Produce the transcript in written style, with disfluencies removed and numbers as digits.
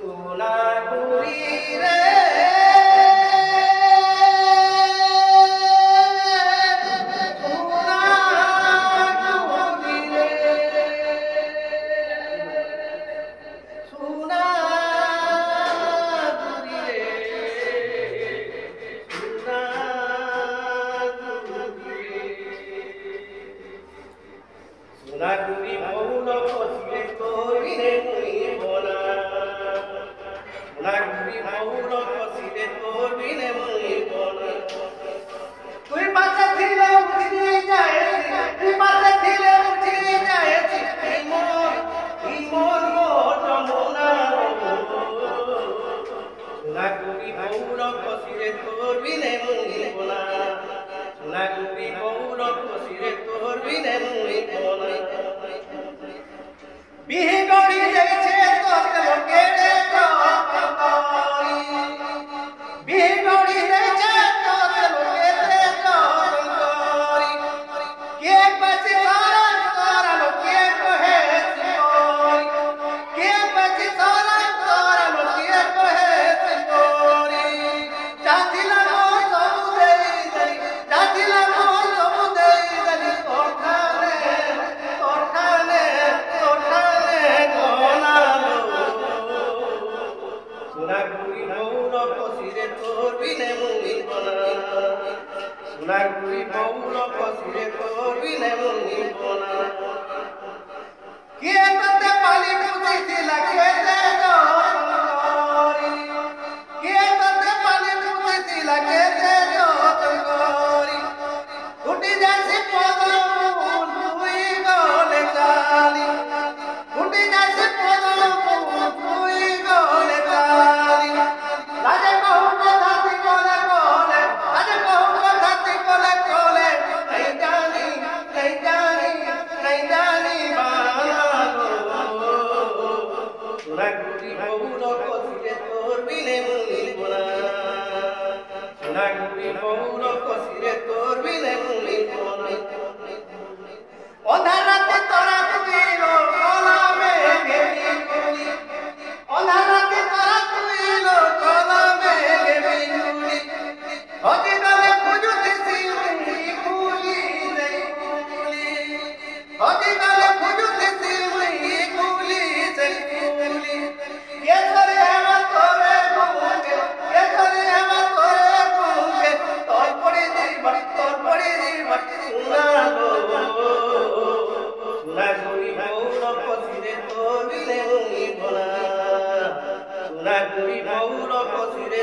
সোনাগুড়ি রে সোনাগুড়ি মৌন পথিলে তোরিরে মুই বনা সোনাগুড়ি মৌন পথিলে তোরিরে মুই বনা তুই পাশে ছিলে উঠি যায়েছি তুই পাশে ছিলে উঠি যায়েছি ইমন যমুনা সোনাগুড়ি মৌন পথিলে তোরিরে মুই বনা সোনাগুড়ি মৌন পথিলে তোরিরে মুই বনা বিহি গড়ি যাইছে তোর লোকেরে করি বিহি গড়ি যাইছে তোর লোকেরে করি কে পাছে সারা তোর লোকে কহে করি কে পাছে সারা তোর লোকে কহে করি জাতিলা সবু দেই দেই জাতিলা সবু দেই দেই তোর খানে সোনাগুড়ি মৌন পশিরে তোর বিনে মুই বনা সোনাগুড়ি মৌন পশিরে তোর বিনে মুই বনা কে তোতে পালি পুছিছিলা কে তে করি কে তোতে পালি পুছিছিলা কে তে করি উঠি যাসি পদম তুই গলে চালি উঠি যাসি পদম তুই গলে চালি রাজে কহু কথাতি কলে কলে রাজে কহু কথাতি কলে কলে নাই জানি বানালো সোনাগুড়ি মৌন পথিলে তোর বিনে মুই বনা সোনাগুড়ি মৌন পথিলে তোর বিনে মুই বনা অধার রাতে তোরা তুই কলামে গেলি গুলি অধার রাতে তোরা তুই কলামে গেলি গুলি হতি গলে খুঁজুতেছি খুলি দেই খুলি হতি গলে খুঁজুতেছি খুলি দেই খুলি এ ধরে আমার তোরে বুকে এ ধরে আমার তোরে বুকে তোর পড়ে দিবা সোনাগুড়ি মৌন পথিলে তোর বিনে মুই বনা সোনাগুড়ি মৌন পথিলে